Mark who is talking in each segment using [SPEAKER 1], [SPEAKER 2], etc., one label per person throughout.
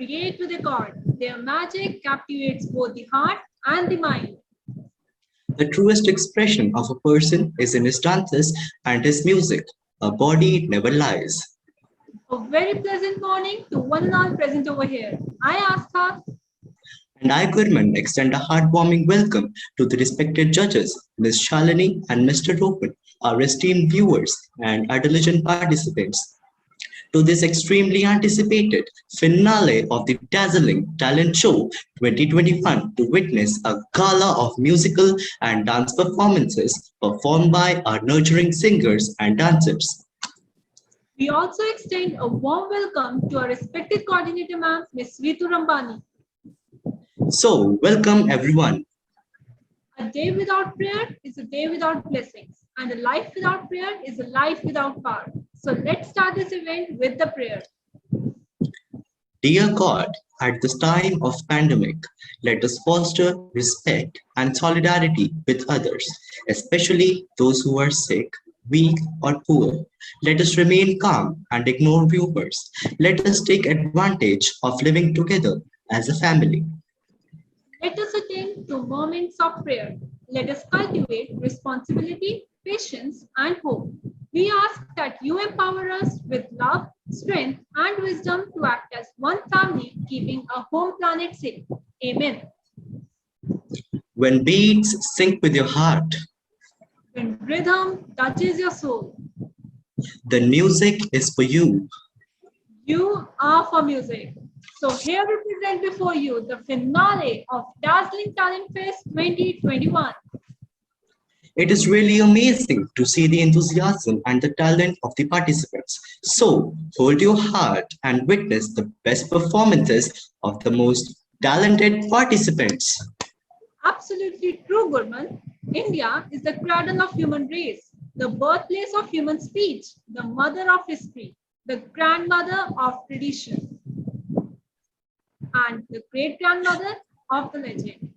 [SPEAKER 1] create with a chord. Their magic captivates both the heart and the mind.
[SPEAKER 2] The truest expression of a person is in his dances and his music. A body never lies.
[SPEAKER 1] A very pleasant morning to one and all present over here. I Astha.
[SPEAKER 2] And I, Gurman, extend a heartwarming welcome to the respected judges, Ms. Shalini and Mr. Rohan, our esteemed viewers and adolescent participants, to this extremely anticipated finale of the dazzling talent show 2021 to witness a gala of musical and dance performances performed by our nurturing singers and dancers.
[SPEAKER 1] We also extend a warm welcome to our respected coordinator ma'am, Ms. Ritu Rambani.
[SPEAKER 2] So, welcome everyone.
[SPEAKER 1] A day without prayer is a day without blessings, and a life without prayer is a life without power. So let's start this event with the prayer.
[SPEAKER 2] Dear God, at this time of pandemic, let us foster respect and solidarity with others, especially those who are sick, weak, or poor. Let us remain calm and ignore rumors. Let us take advantage of living together as a family.
[SPEAKER 1] Let us attend to moments of prayer. Let us cultivate responsibility, patience, and hope. We ask that you empower us with love, strength, and wisdom to act as one family, keeping our home planet safe. Amen.
[SPEAKER 2] When beats sync with your heart,
[SPEAKER 1] When rhythm touches your soul,
[SPEAKER 2] the music is for you.
[SPEAKER 1] you are for music. So here we present before you the finale of Dazzling Talent Fest 2021.
[SPEAKER 2] It is really amazing to see the enthusiasm and the talent of the participants. So, hold your heart and witness the best performances of the most talented participants.
[SPEAKER 1] Absolutely true, Gurman. India is the cradle of human race, the birthplace of human speech, the mother of history, the grandmother of tradition, and the great grandmother of the legend.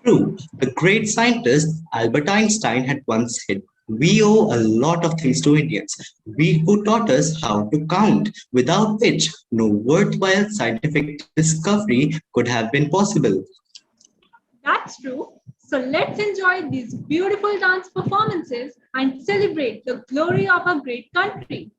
[SPEAKER 2] True, the great scientist Albert Einstein had once said, "We owe a lot of things to Indians, we who taught us how to count, without which no worthwhile scientific discovery could have been possible."
[SPEAKER 1] That's true. So let's enjoy these beautiful dance performances and celebrate the glory of our great country.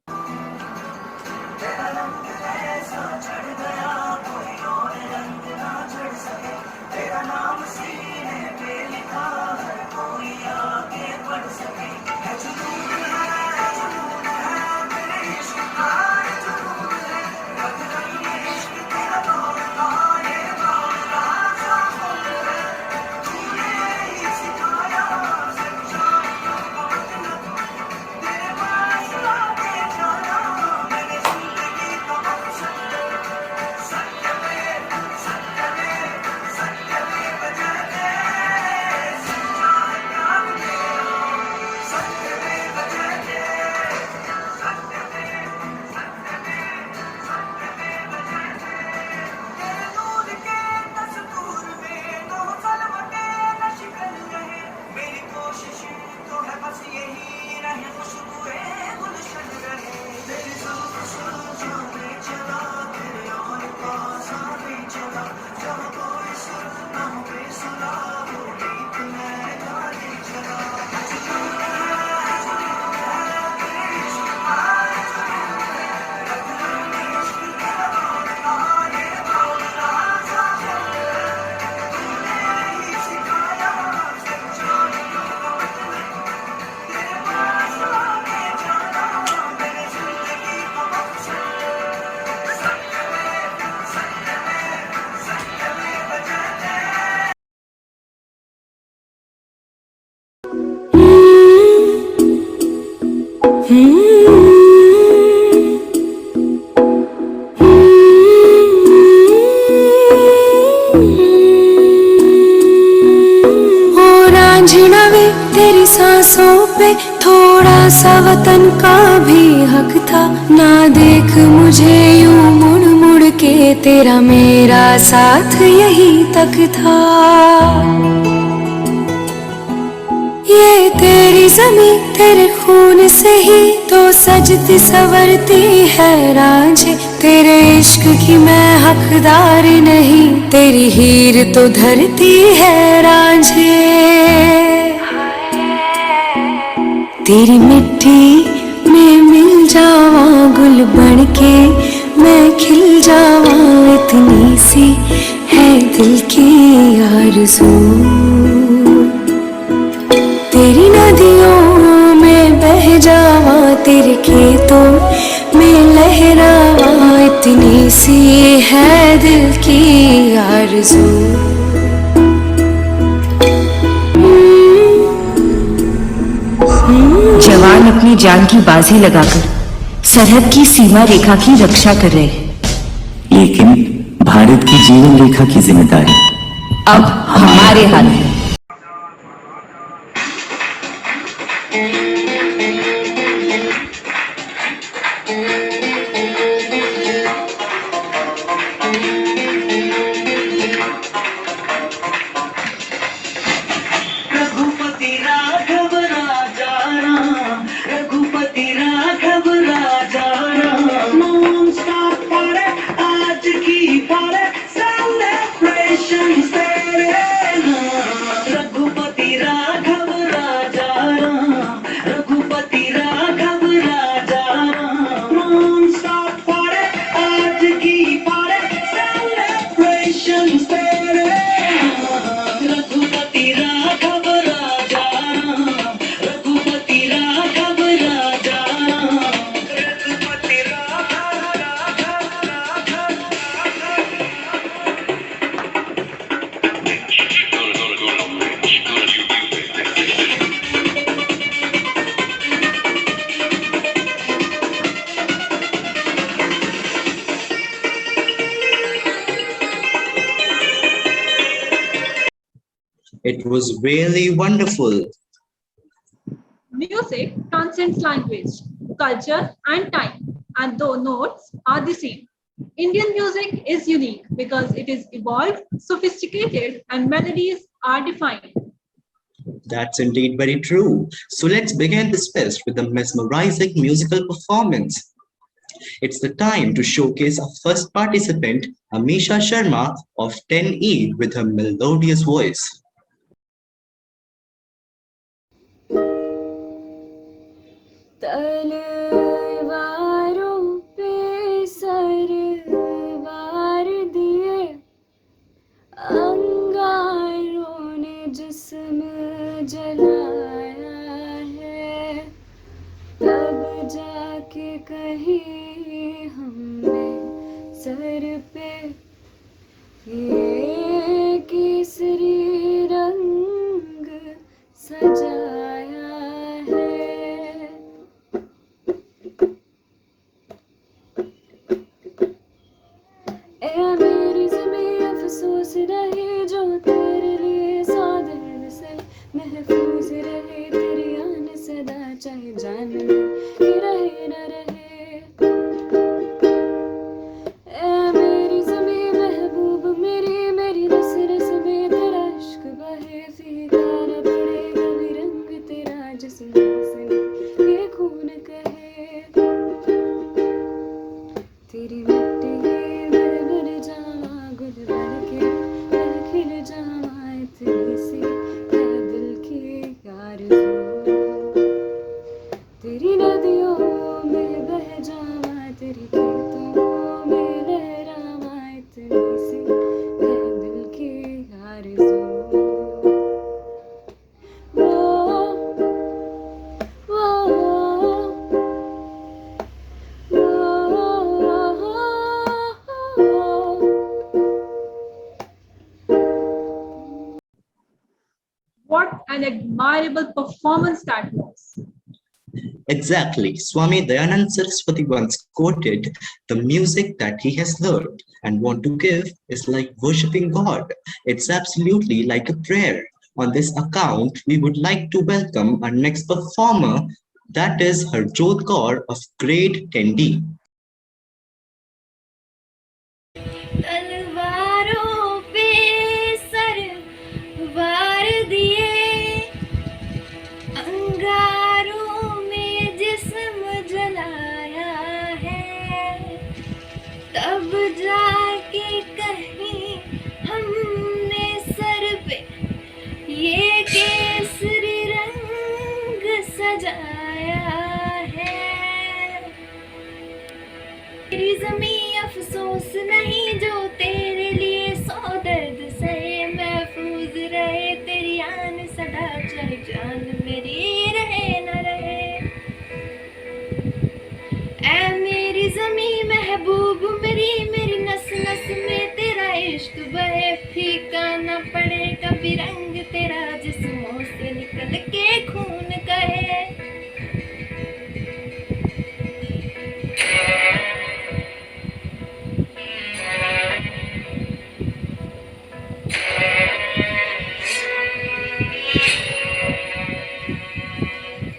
[SPEAKER 3] तेरी सांसों पे थोड़ा सा वतन का भी हक था। ना देख मुझे यूं मुड़ मुड़ के, तेरा मेरा साथ यही तक था। ये तेरे मेरी ज़मीं तेरे खून से ही तो सजती संवरती है रांझे। तेरे इश्क की मैं हकदार नहीं, तेरी हीर तो धरती है रांझे। तेरी मिट्टी में मिल जावा गुल बनके मैं खिल जावा, इतनी सी है दिल की आरज़ू। तेरी नदियों में बह जावा, तेरे खेतों में लहरावा, इतनी सी है दिल की आरज़ू।
[SPEAKER 4] जवान अपनी जान की बाजी लगाकर सरहद की सीमा रेखा की रक्षा कर रहे हैं,
[SPEAKER 5] लेकिन भारत की जीवन रेखा की जिम्मेदारी
[SPEAKER 4] अब हमारे हाथ में।
[SPEAKER 6] रघुपति राघव राजा राम, रघुपति राघव राजा राम। नॉन स्टॉप पारे आज की पारे, सेलिब्रेशन तेरे नाम। रघुपति राघव राजा राम, रघुपति राघव राजा राम। नॉन स्टॉप पारे आज की पारे, सेलिब्रेशन तेरे नाम। रघुपति राघव राजा राम, रघुपति राघव राजा Ram. Raghupati Raghav
[SPEAKER 2] It was really wonderful.
[SPEAKER 1] Music transcends language, culture, and time, and though notes are the same. Indian music is unique because it is evolved, sophisticated, and melodies are defined.
[SPEAKER 2] That's indeed very true. So let's begin this fest with a mesmerizing musical performance. It's the time to showcase our first participant, Amisha Sharma of 10E, with her melodious voice.
[SPEAKER 3] तलवारों पे सरवार दिए, अंगारों ने जिस्म जलाया है, तब जाके कहीं हमने सर पे ये केसरी रंग सजाया है। ए मेरी ज़मीं अफसोस रहे जो तेरे लिए सादर से महफूज रहे, तेरी आन सदा चाहे जान में ही रहे न रहे। ए मेरी ज़मीं महबूब मेरी, मेरी रस रस में तेरा इश्क बहे, फीका न पड़े कभी रंग तेरा जिस्म से ये खून कहे। तेरी मिट्टी में मिल जावा गुल बनके मैं खिल जावा, इतनी सी है दिल की आरज़ू। तेरी नदियों में बह जावा, तेरी खेतों में लहरावा, इतनी सी है दिल की आरज़ू। वो वो
[SPEAKER 1] What an admirable performance that was.
[SPEAKER 2] Exactly. Swami Dayanand Saraswati once quoted, "The music that he has learned and want to give is like worshipping God. It's absolutely like a prayer." On this account, we would like to welcome our next performer, that is Harjot Kaur of grade 10D.
[SPEAKER 3] तलवारों पे sir वार दिए, अंगारों जमी अफसोस नहीं जो तेरे लिए सौ दर्द सहे, महफूज रहे तेरी आन सदा, चाहे जान मेरी रहे न रहे। ऐ मेरी जमी महबूब मेरी, मेरी नस नस में तेरा इश्क बहे, फीका न पड़े कभी रंग तेरा, जिस्मों से निकल के खून कहे।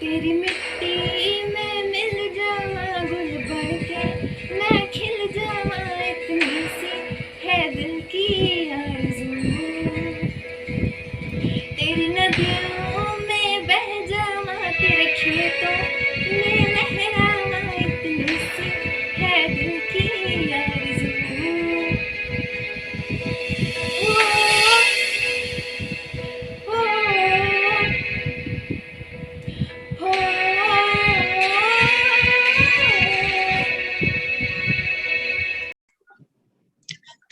[SPEAKER 3] तेरी मिट्टी में मिल जावा गुल बन के, मैं खिल जावा, इतनी सी है दिल की आरज़ू। तेरी नदियों में बह जावा, तेरे खेतों में लहरावा, इतनी सी है दिल की आरज़ू। ओ, ओ, ओ,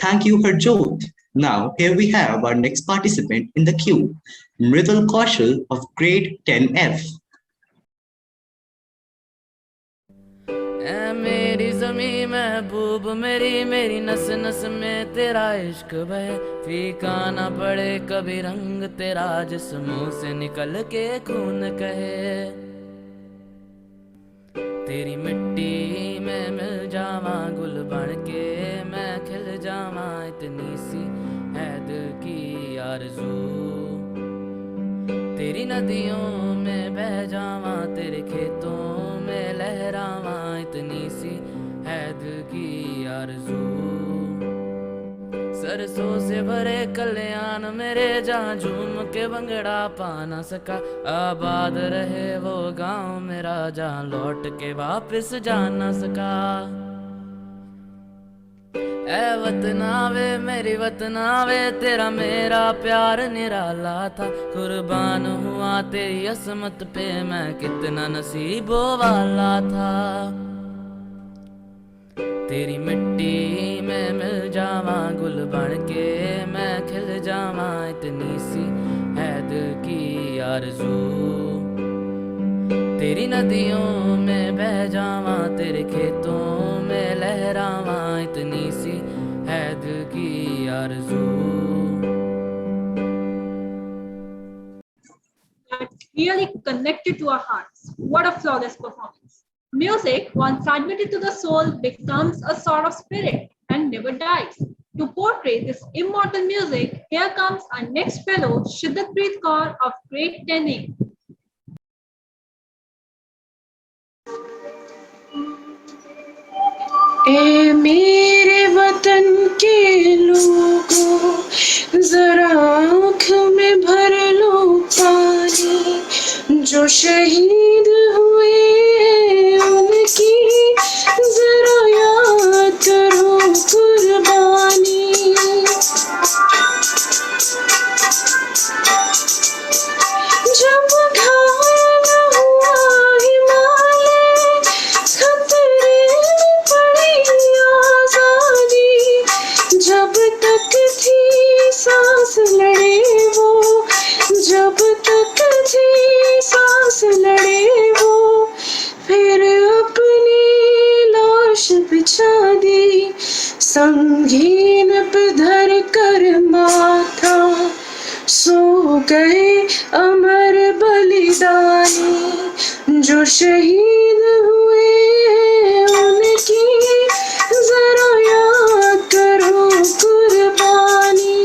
[SPEAKER 2] Thank you, Harjot. Now, here we have our next participant in the queue, Mridul Kaushal of grade 10F.
[SPEAKER 7] ऐ मेरी ज़मीं महबूब मेरी, मेरी नस नस में तेरा इश्क बहे, फीका न पड़े कभी रंग तेरा, जिस मुंह से निकल के खून कहे। तेरी मिट्टी में मिल जावा गुल बन के, मैं खिल जावा, इतनी सी है दिल की आरज़ू। तेरी नदियों में बह जावा, तेरे खेतों में लहरावा, इतनी सी है दिल की आरज़ू। सरसों से भरे कल्याण मेरे, जहाँ झूम के भंगड़ा पा ना सका, आबाद रहे वो गांव मेरा, जहाँ लौट के वापस जा ना सका। ऐ वतनावे मेरी वतनावे, तेरा मेरा प्यार निराला था, कुर्बान हुआ तेरी असमत पे, मैं कितना नसीबों वाला था। तेरी मिट्टी में मिल जावा गुल बन के, मैं खिल जावा, इतनी सी है दिल की आरज़ू। तेरी नदियों में बह जावा, तेरे खेतों में लहरावा, इतनी सी है दिल की आरज़ू।
[SPEAKER 1] That really connected to our hearts. What a flawless performance. Music, once admitted to the soul, becomes a sort of spirit and never dies. To portray this immortal music, here comes our next fellow, Shiddatpreet Kaur of grade 10A.
[SPEAKER 8] ए मेरे वतन के लोगों, जरा आँख में भर लो पानी, जो शहीद हुए उनकी जरा याद करो कुर्बानी। जब घायल हुआ हिमालय, खतरे में पड़ी आजादी, जब तक थी सांस लड़े वो, जब तक थी सांस लड़े वो, फिर अपनी लाश बिछा दी, संगीन पे धर कर माथा, सो गए अमर बलिदानी, जो शहीद हुए उनकी जरा याद करो कुर्बानी।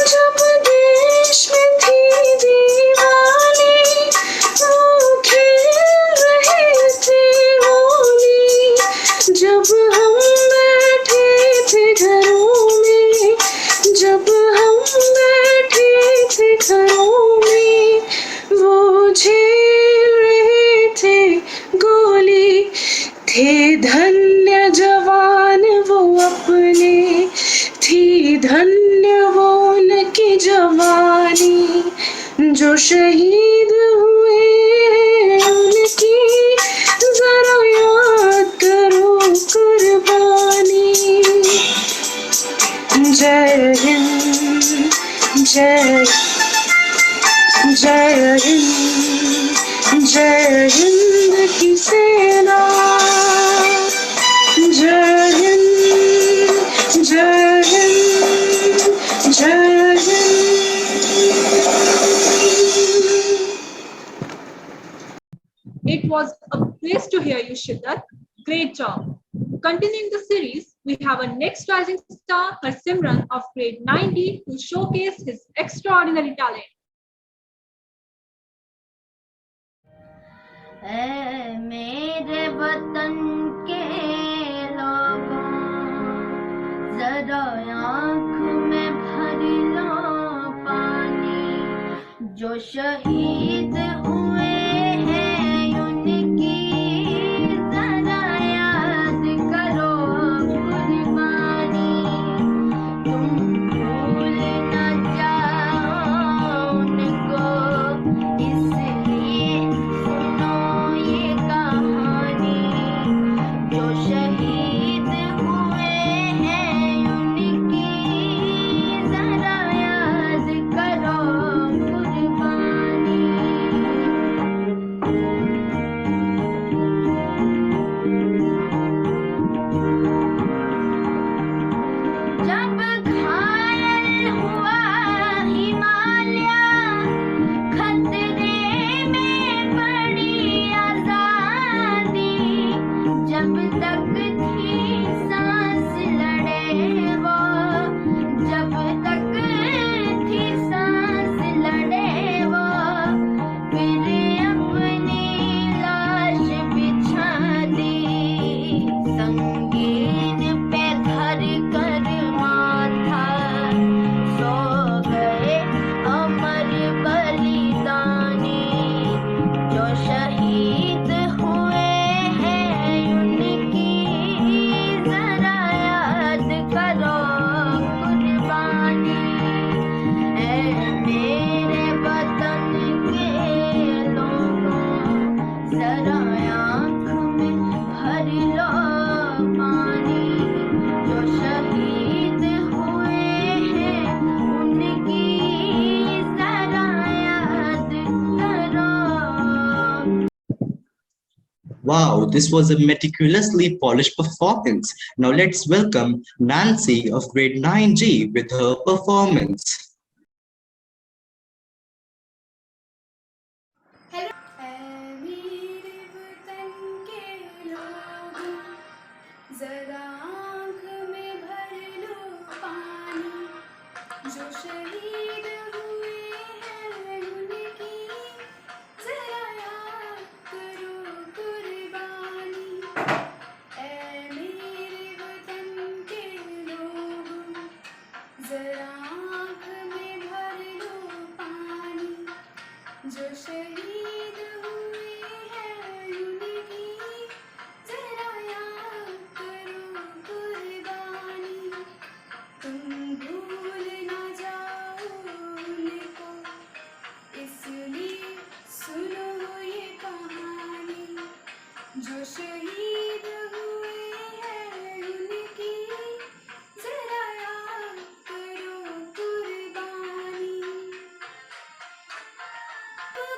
[SPEAKER 8] जब देश में थी दीवानी, वो खेल रहे थे होली, जब हम बैठे थे घरों में, जब हम बैठे थे घरों में, वो झेल रहे थे गोली, थे धन्य जवान वो अपने, थी धन्य वो उनकी जवानी, जो शहीद हुए उनकी जय हिंद जय जय हिंद की सेना जय हिंद जय हिंद जय Hind.
[SPEAKER 1] It was a place to hear you, Shiddat. Great job. Continuing the series, we have a next rising star, Harsimran of grade 9D, to showcase his extraordinary talent.
[SPEAKER 9] ऐ मेरे वतन के लोगों, जरा आँख में भर लो पानी, जो शहीद हुए हैं उनकी जरा याद करो कुर्बानी। तुम भूल न जाओ उनको, इसलिए सुनो ये कहानी, जो शहीद हुए हैं उनकी जरा याद करो कुर्बानी। जब घायल हुआ हिमालय, खतरे में पड़ी आजादी, जब तक थी सांस लड़े वो, जब तक थी सांस लड़े वो, फिर अपनी लाश बिछा दी, संगीन पे धर कर माथा, सो गए अमर बलिदानी, जो शहीद हुए हैं उनकी जरा याद करो कुर्बानी। ऐ मेरे वतन के लोगों, जरा आँख में भर लो पानी, जो शहीद हुए हैं उनकी जरा याद करो।
[SPEAKER 2] Wow, this was a meticulously polished performance. Now let's welcome Nancy of grade 9G with her performance.
[SPEAKER 3] मेरे वतन के लोगों, जरा आँख में भर लो पानी, जो शहीद हुए हैं उनकी जरा याद करो कुर्बानी। ऐ मेरे वतन के लोगों, जरा आँख में भर लो पानी, जो शहीद हुए हैं उनकी जरा याद करो कुर्बानी। तुम भूल न जाओ उनको, इसलिए सुनो ये कहानी, जो शहीद हुए हैं उनकी जरा याद करो कुर्बानी।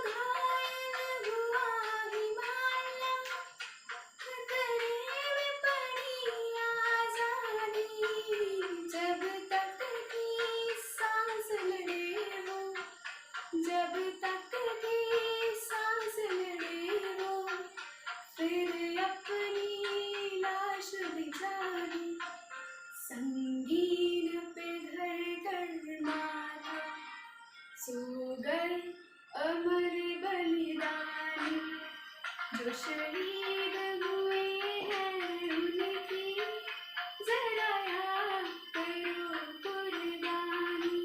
[SPEAKER 3] घायल हुआ हिमालय, खतरे में पड़ी आजादी, जब तक थी सांस लड़े वो, जब तक थी सांस लड़े वो, फिर अपनी लाश बिछा दी, संगीन पे धर कर माथा, सो गए अमर बलिदानी, जो शहीद हुए हैं उनकी जरा याद करो कुर्बानी।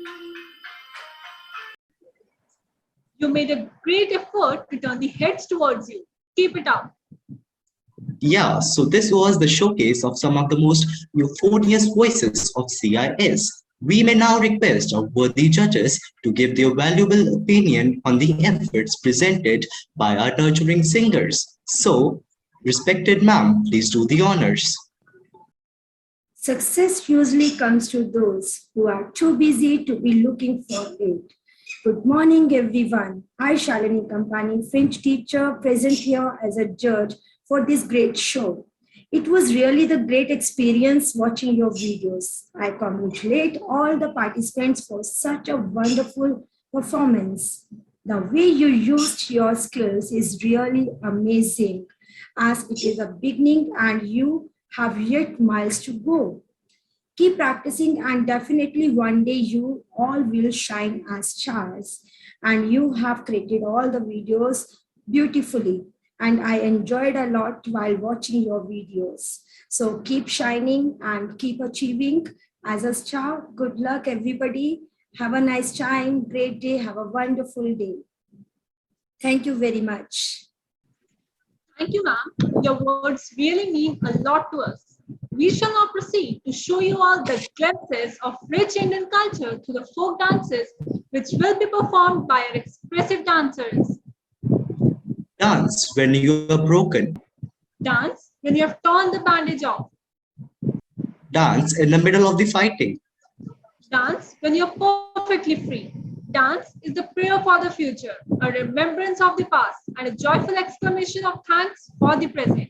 [SPEAKER 1] You made a great effort to turn the heads towards you. Keep it up.
[SPEAKER 2] Yeah, so this was the showcase of some of the most euphonious voices of CIS. We may now request our worthy judges to give their valuable opinion on the efforts presented by our nurturing singers. So, respected ma'am, please do the honors.
[SPEAKER 10] Success usually comes to those who are too busy to be looking for it. Good morning, everyone. I, Shalini Kampani, French teacher, present here as a judge for this great show. It was really the great experience watching your videos. I congratulate all the participants for such a wonderful performance. The way you used your skills is really amazing, as it is a beginning and you have yet miles to go. Keep practicing and definitely one day you all will shine as stars. And you have created all the videos beautifully. And I enjoyed a lot while watching your videos. So keep shining and keep achieving as a star. Good luck, everybody. Have a nice time, great day, have a wonderful day. Thank you very much.
[SPEAKER 1] Thank you, ma'am. Your words really mean a lot to us. We shall now proceed to show you all the glimpses of rich Indian culture through the folk dances, which will be performed by our expressive dancers.
[SPEAKER 2] Dance when you are broken.
[SPEAKER 1] Dance when you have torn the bandage off.
[SPEAKER 2] Dance in the middle of the fighting.
[SPEAKER 1] Dance when you're perfectly free. Dance is the prayer for the future, a remembrance of the past, and a joyful exclamation of thanks for the present.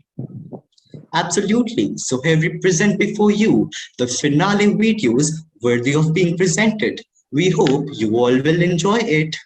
[SPEAKER 2] Absolutely. So here we present before you the finale videos worthy of being presented. We hope you all will enjoy it.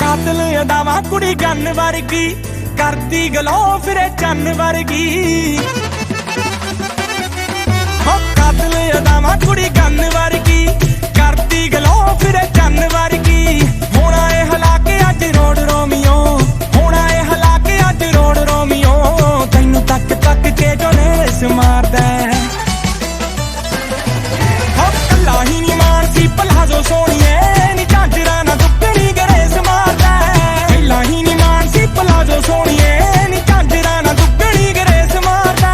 [SPEAKER 11] ਕਾਤਲ ਅਦਾਵਾਂ ਕੁੜੀ gun ਵਰਗੀ ਕਰਦੀ ਗਲੋ ਫਿਰੇ ਚੰਨ ਵਰਗੀ ਹੋ ਕਾਤਲ ਅਦਾਵਾਂ ਕੁੜੀ ਗੰਨ ਵਰਗੀ ਕਰਦੀ ਗਲੋ ਫਿਰੇ ਚੰਨ ਵਰਗੀ ਹੋਣਾ ਏ ਹਲਾਕੇ ਅੱਜ ਰੋਡ ਰੋਮੀਓ ਹੋਣਾ ਏ ਹਲਾਕੇ ਅੱਜ ਰੋਡ ਰੋਮੀਓ ਤੈਨੂੰ ਤੱਕ ਤੱਕ ਕੇ ਜੋ ਨੇਸ ਮਾਰਦਾ ਹੋ ਕੱਲਾ ਹੀ ਨੀ ਮਾਨਸੀ ਪਲਾਜ਼ੋ ਸੋਹਣੀਏ ਨੀ ਝਾਂਜਰਾ ਨਾ ਦੁੱਗਣੀ ਗਰੇਸ ਮਾਰਦਾ ਕੱਲਾ ਹੀ ਨੀ ਮਾਨਸੀ ਪਲਾਜ਼ੋ ਸੋਹਣੀਏ ਨੀ ਝਾਂਜਰਾ ਨਾ ਦੁੱਗਣੀ ਗਰੇਸ ਮਾਰਦਾ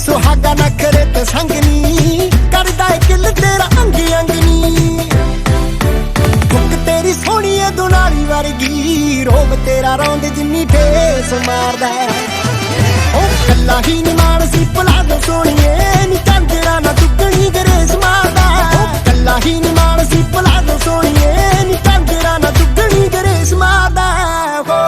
[SPEAKER 11] सुहागा नखरे ते संगनी करदा है किल तेरा अंग अंगनी हुक तेरी सोहनी है दुनाली वर्गी रोब तेरा रौंद जिन्नी ठेस मारदा ओ कल्ला ही निमान सी पलाजो सोहणीए नी चांदरा ना दुगणी गरेस मारदा ओ कल्ला ही निमान सी पलाजो सोहणीए नी चांदरा ना दुगणी गरेस मारदा हो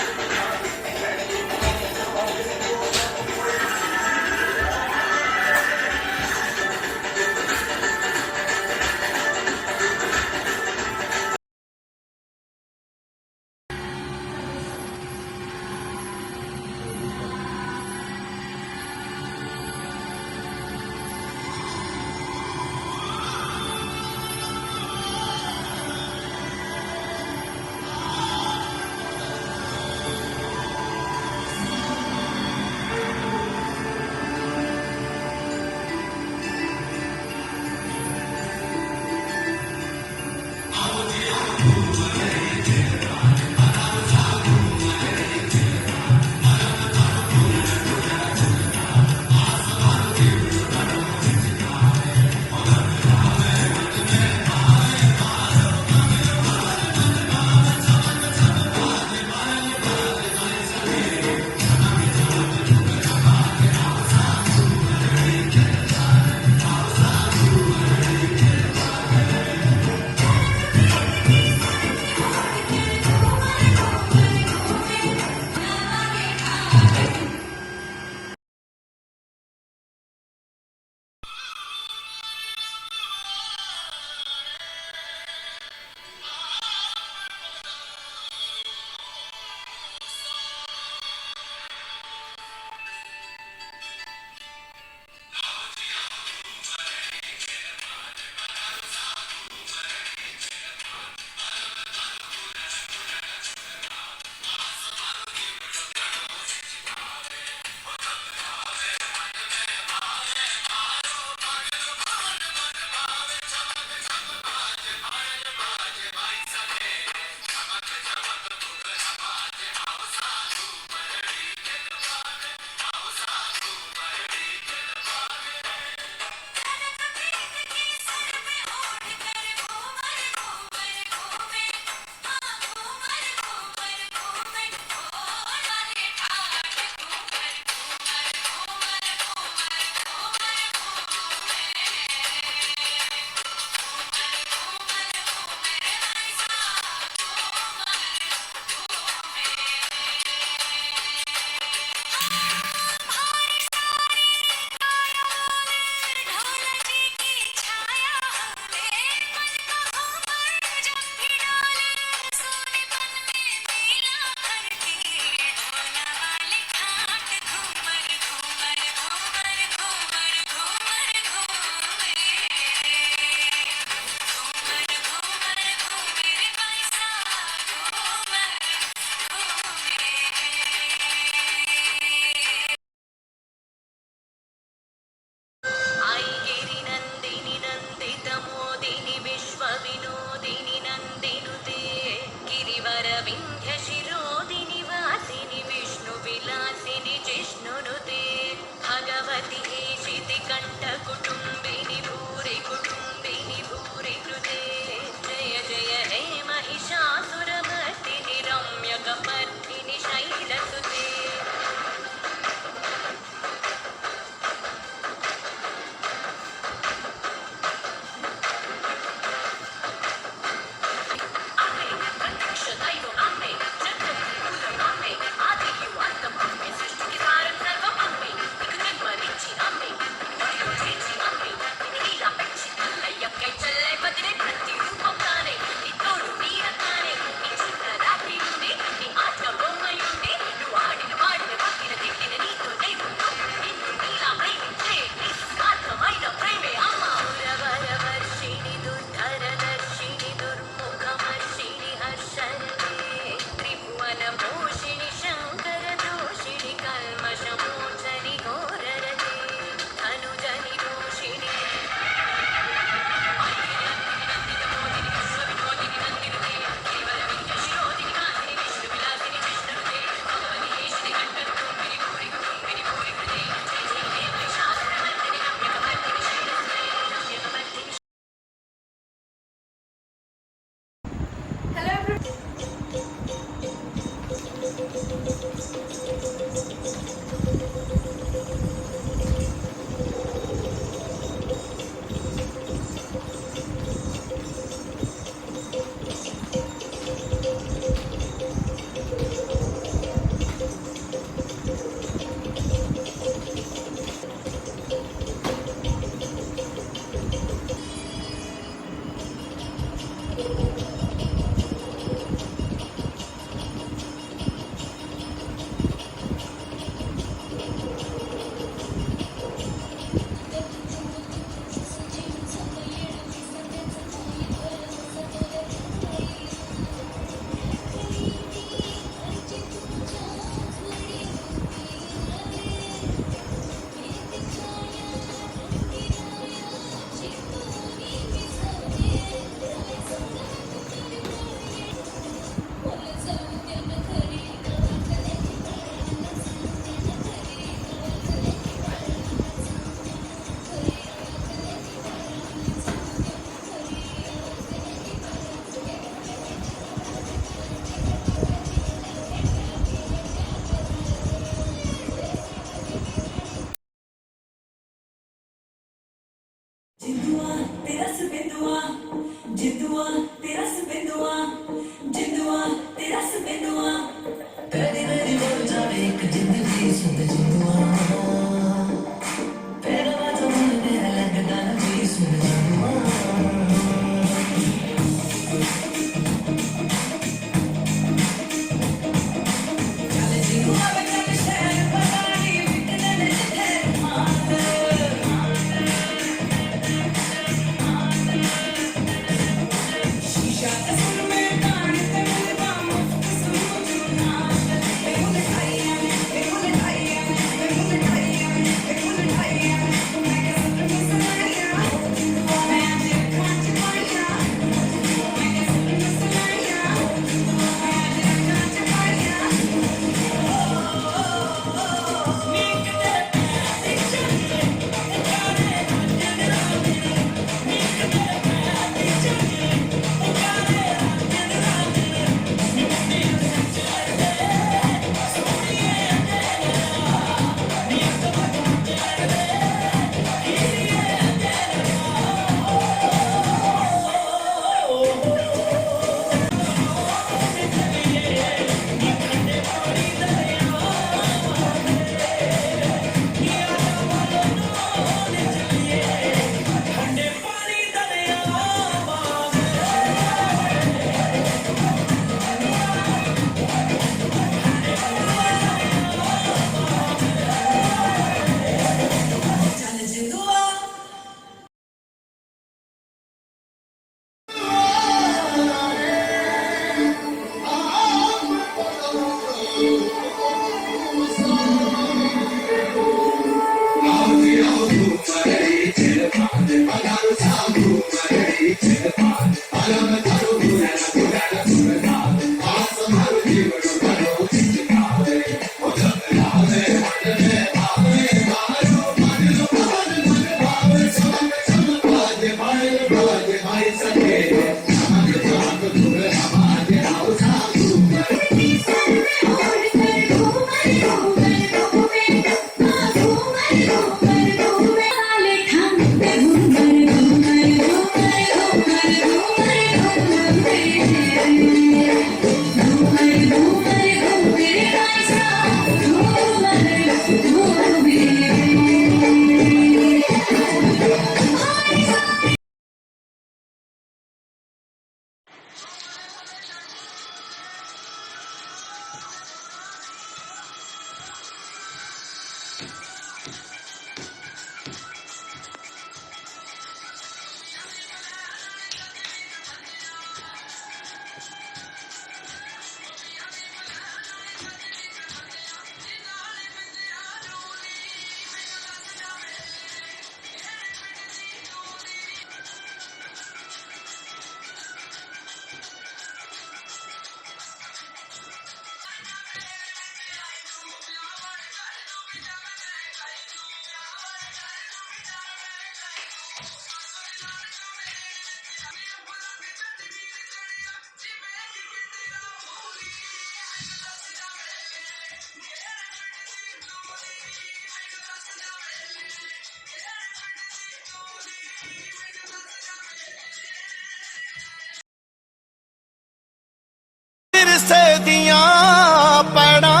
[SPEAKER 11] ਵਿਰਸੇ ਦੀਆਂ ਪੈੜਾਂ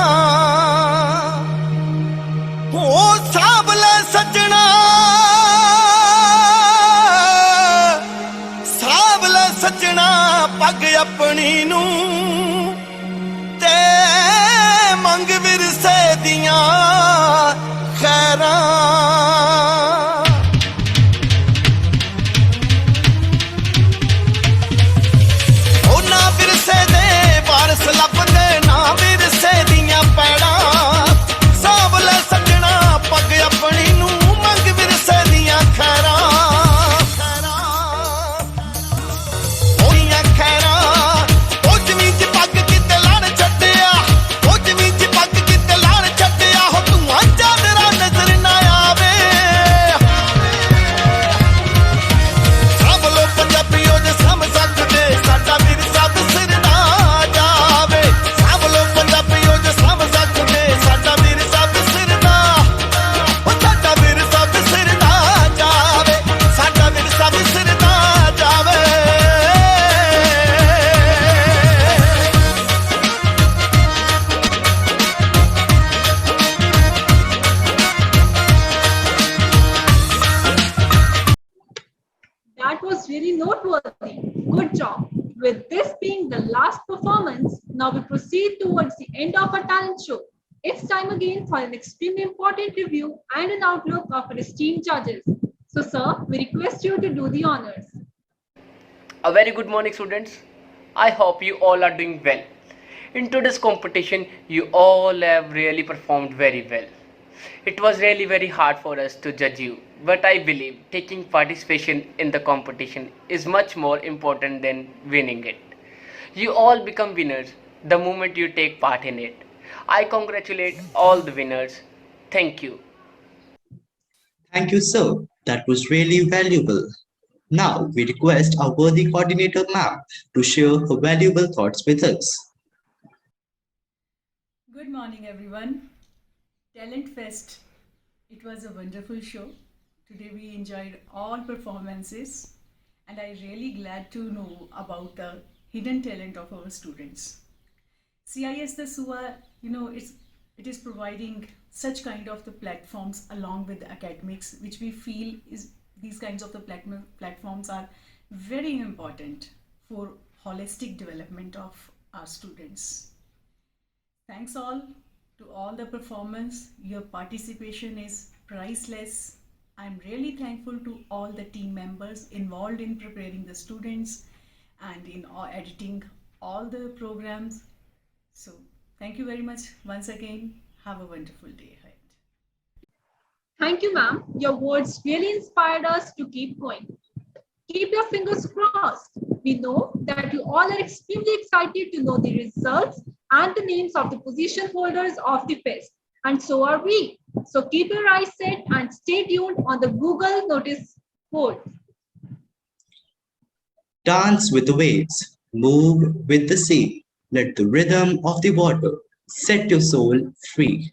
[SPEAKER 11] ਹੋ ਸਾਂਭ ਲੈ ਸੱਜਣਾ, ਸਾਂਭ ਲੈ ਸੱਜਣਾ ਪੱਗ ਆਪਣੀ ਨੂੰ ਤੇ ਮੰਗ ਵਿਰਸੇ ਦੀਆਂ ਖੈਰਾਂ। ਲੱਭਦੇ ਨਾ ਵਿਰਸੇ ਦੀਆਂ ਪੈੜਾਂ, ਸਾਂਭ ਲੈ ਸੱਜਣਾ ਪੱਗ ਆਪਣੀ ਨੂੰ ਮੰਗ ਵਿਰਸੇ ਦੀਆਂ ਖੈਰਾਂ। ਉਹਦੀਆਂ ਖੈਰਾਂ ਉਹ ਜ਼ਮੀਨ
[SPEAKER 1] noteworthy. Good job. With this being the last performance, now we proceed towards the end of our talent show. It's time again for an extremely important review and an outlook of our esteemed judges. So, sir, we request you to do the honors.
[SPEAKER 12] A very good morning, students. I hope you all are doing well. In today's competition, you all have really performed very well. It was really very hard for us to judge you, but I believe taking participation in the competition is much more important than winning it. You all become winners the moment you take part in it. I congratulate all the winners. Thank you.
[SPEAKER 2] Thank you, sir. That was really valuable. Now we request our worthy coordinator, ma'am, to share her valuable thoughts with us.
[SPEAKER 13] Good morning, everyone. Talent Fest. It was a wonderful show. Today we enjoyed all performances, and I really glad to know about the hidden talent of our students. CIS the SUA, it is providing such kind of the platforms along with the academics, which we feel is these kinds of the platforms are very important for holistic development of our students. Thanks all to all the performers. Your participation is priceless. I'm really thankful to all the team members involved in preparing the students and in editing all the programs. So thank you very much once again. Have a wonderful day ahead.
[SPEAKER 1] Thank you, ma'am. Your words really inspired us to keep going. Keep your fingers crossed. We know that you all are extremely excited to know the results and the names of the position holders of the fest. And so are we. So keep your eyes set and stay tuned on the Google notice board.
[SPEAKER 2] Dance with the waves, move with the sea, let the rhythm of the water set your soul free.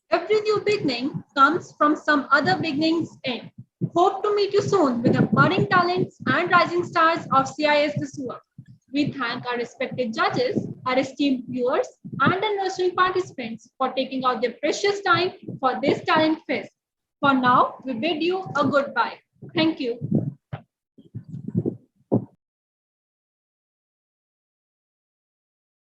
[SPEAKER 1] Every new beginning comes from some other beginning's end. Hope to meet you soon with the budding talents and rising stars of CIS the SUA. We thank our respected judges, our esteemed viewers, and our nurturing participants for taking out their precious time for this talent fest. For now, we bid you a goodbye. Thank you.